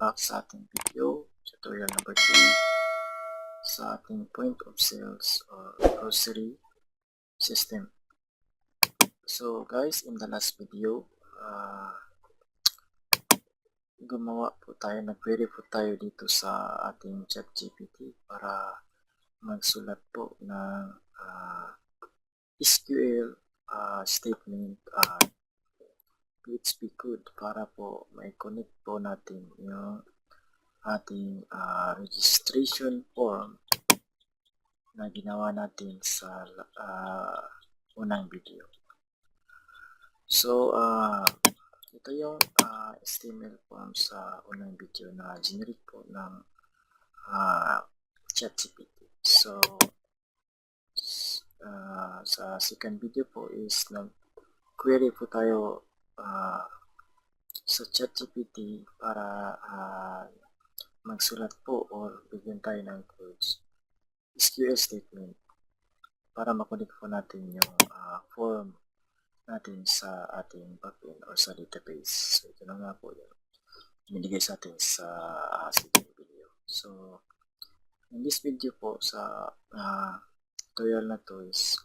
back sa ating video, tutorial number 3 sa ating point of sales or grocery system. So guys, in the last video, nag-query po tayo dito sa ating ChatGPT para magsulat po ng SQL statement PHP code para po mai-connect po natin yung ating registration form na ginawa natin sa unang video. So, ito yung HTML form sa unang video na generate po ng ChatGPT. So, sa second video po is nag-query po tayo sa ChatGPT para magsulat po or bigyan tayo ng codes SQL statement para makunik po natin yung form natin sa ating backend or sa database. So ito na nga po yung binigay sa atin sa second video. So in this video po sa tutorial na to is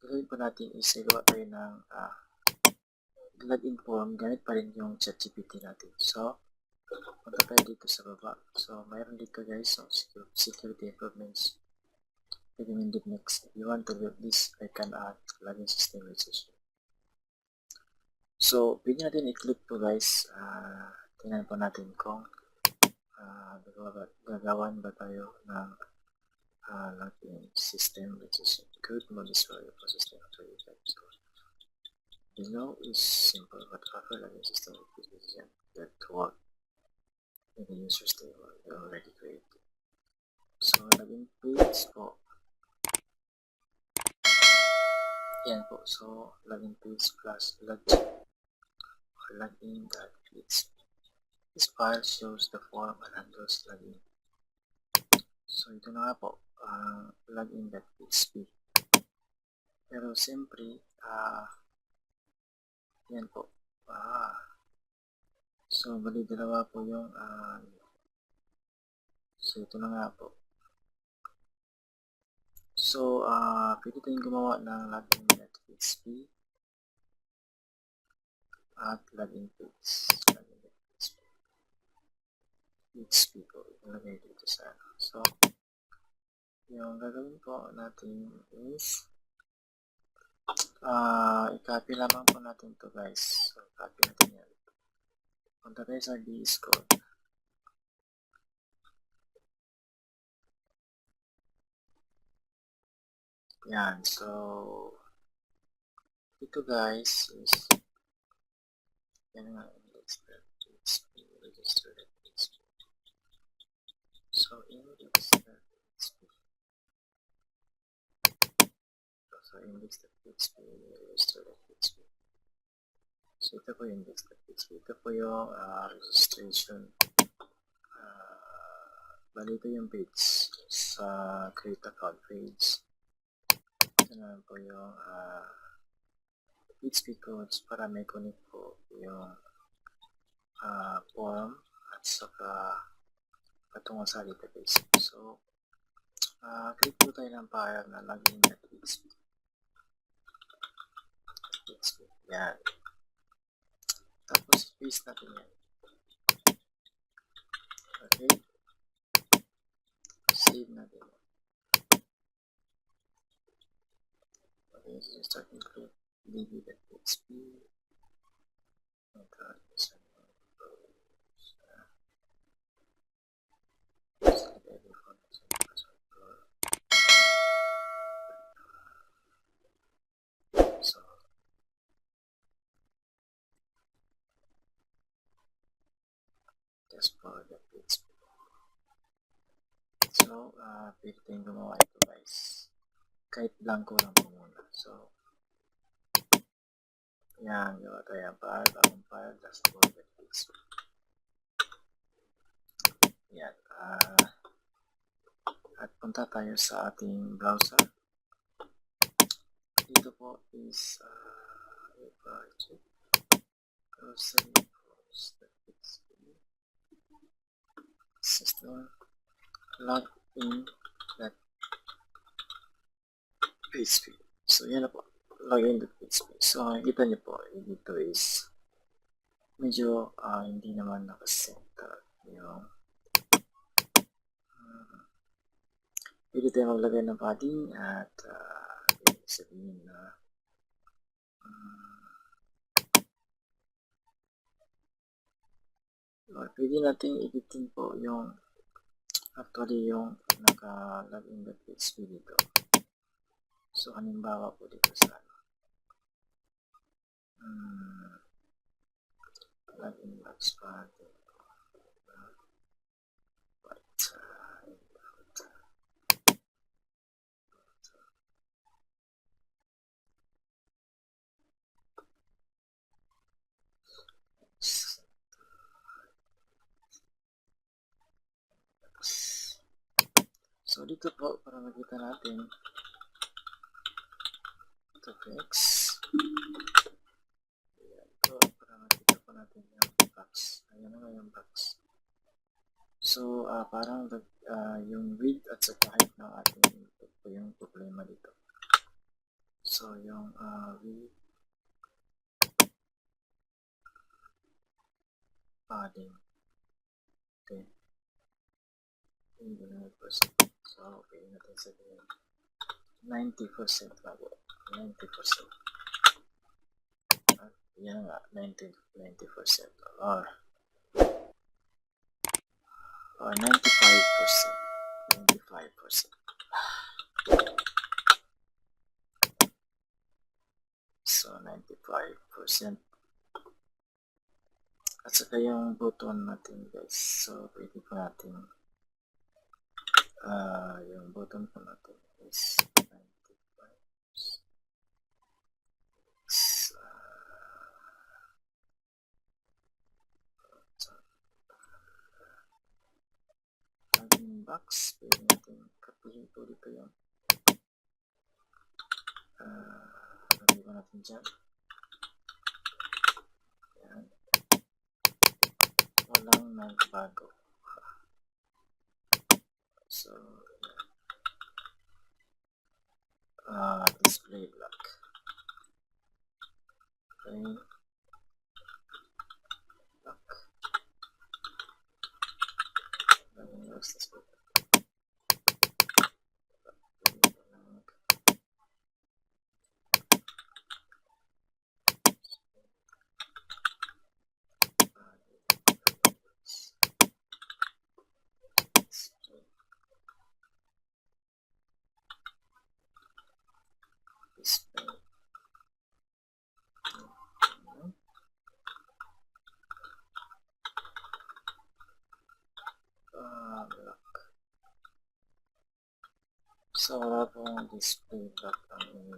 gagawin po natin is gawa tayo ng login form gamit pa rin yung ChatGPT natin. So punta tayo dito sa baba. So mayroon dito guys, so security improvements recommended next. If you want to do this, I can add login system registration. So pwede natin i-click po guys. Tingnan po natin kung gagawan ba tayo ng login system registration. Good modus for your system of your types. Below is simple but offer login system registration that work in the user's table already created. So login page po. Yan po. So login page plus login.php. This file shows the form and handles login. So ito na nga po, login.php. Pero siyempre, yan po. So bali dalawa po yung so ito na nga po. So pwede tayong gumawa ng login.php at login page. PHP po, ilagay dito sa So yung gagawin po natin is i-copy lamang po natin to guys. So copy natin yan. Punta tayo sa VS Code. Yan. So ito guys is yan nga index.php register.php. So index.php. So index.php register.php. So ito po yung index.php. Ito po yung registration. Bali ito yung page sa create account page. Ito naman po yung PHP codes para may connect po yung form at saka patungo sa database. So click po tayo ng file na login.php. Yan. Tapos paste natin yan. Okay. Save natin. Okay, so start include db.php. So just for the PHP. So pwede tayong gumawa ito guys. Kahit blanco lang po muna. So yan, gawa tayo ang file, bagong file, dashboard.php. Yan. At punta tayo sa ating browser. Dito po is grocery system log in that PHP. So yan na po, login that PHP. So nakikita niyo po, dito is medyo hindi naman nakaset yung pwede tayo maglagay ng padding at sabihin na pwede natin editin po yung actually yung naka-login that PHP dito. So halimbawa po dito sa login box padding so dito po para makita natin ito fix ito para makita po natin yung box. Ayan na yung box. So parang yung width at saka height ng ating ito po yung problema dito. So yung width padding okay 100%. So okay natin sabihin 90% bago 90%. Yan nga 90% or 95%. So 95%. At saka yung button natin guys. So pwede po natin yung button po natin is 95. Login box. Pwede natin kapihin po dito yung lagay po natin dyan. Yan. Walang nagbago. So, display block. Okay. Block. Display block. So, wala pong display block ang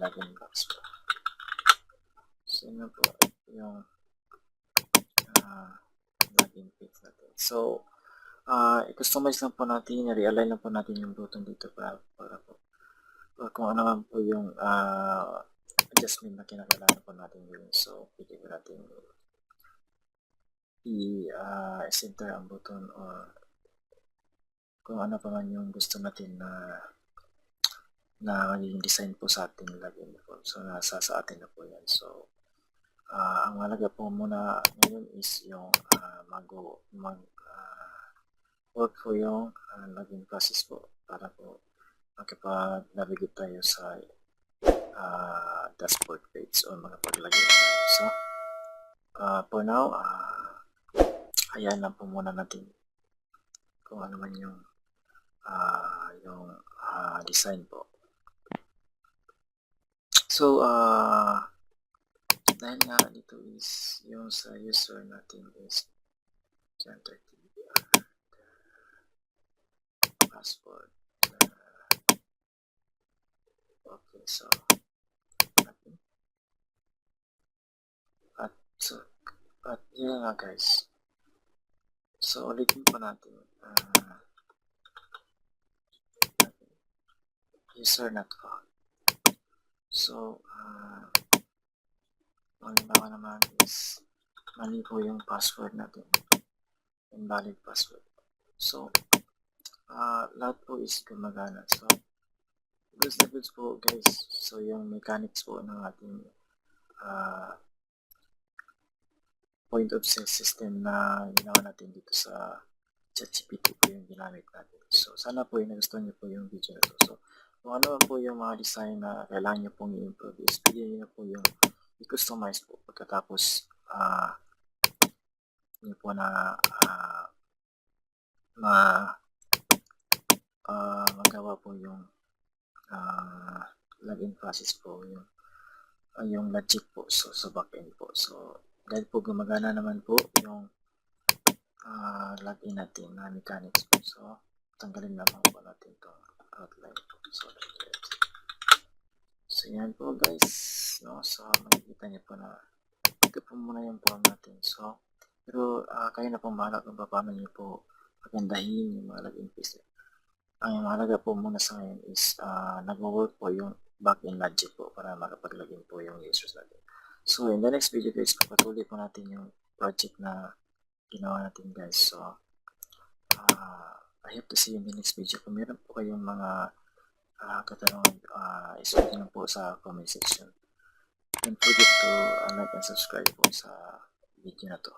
login box po. So, yun po yung login page natin. So, i-customize lang po natin, i-realign lang po natin yung button dito para po kung ano man po yung adjustment na kinakailangan po natin gawin. So, pwede po natin i-center ang button or kung ano pa man yung gusto natin na magiging design po sa ating login po. So, nasa sa atin na po yan. So, ang mahalaga po muna ngayon is yung work po yung login process po para po makipag-navigate tayo sa dashboard page o makapag-login tayo. So, for now, hayaan lang po muna natin kung ano man yung design po. So, dahil nga dito is yung sa user natin is gender TBR password. Okay, so at yun nga guys. So, ulitin po natin user not found. So, halimbawa naman is mali po yung password natin, invalid password. So, lahat po is gumagana. So, goods na goods po guys. So, yung mechanics po ng ating point of sale system na ginawa natin dito sa ChatGPT po yung ginamit natin. So, sana po yung nagustuhan niyo po yung video na to. So, kung ano po yung mga design na kailangan niyo pong i-improve is piliin niyo po yung i-customize po pagkatapos niyo po na magawa po yung login process po, yung logic po sa backend po. So, dahil po gumagana naman po yung login natin na mechanics po. So, tanggalin naman po natin itong outline po. So, yan po guys. No? So, makikita niyo po na ito po muna yung form natin. So, pero kayo na pong bahala kung paano niyo po pagandahin yung mga login piece. Ang mahalaga po muna sa ngayon is nag-work po yung back-end logic po para makapag-login po yung users natin. So, in the next video guys, papatuloy po natin yung project na ginawa natin guys. So, I hope to see you in the next video. Kung meron po kayong mga katanungan, isulat nyo po sa comment section. Don't forget to like and subscribe po sa video na to.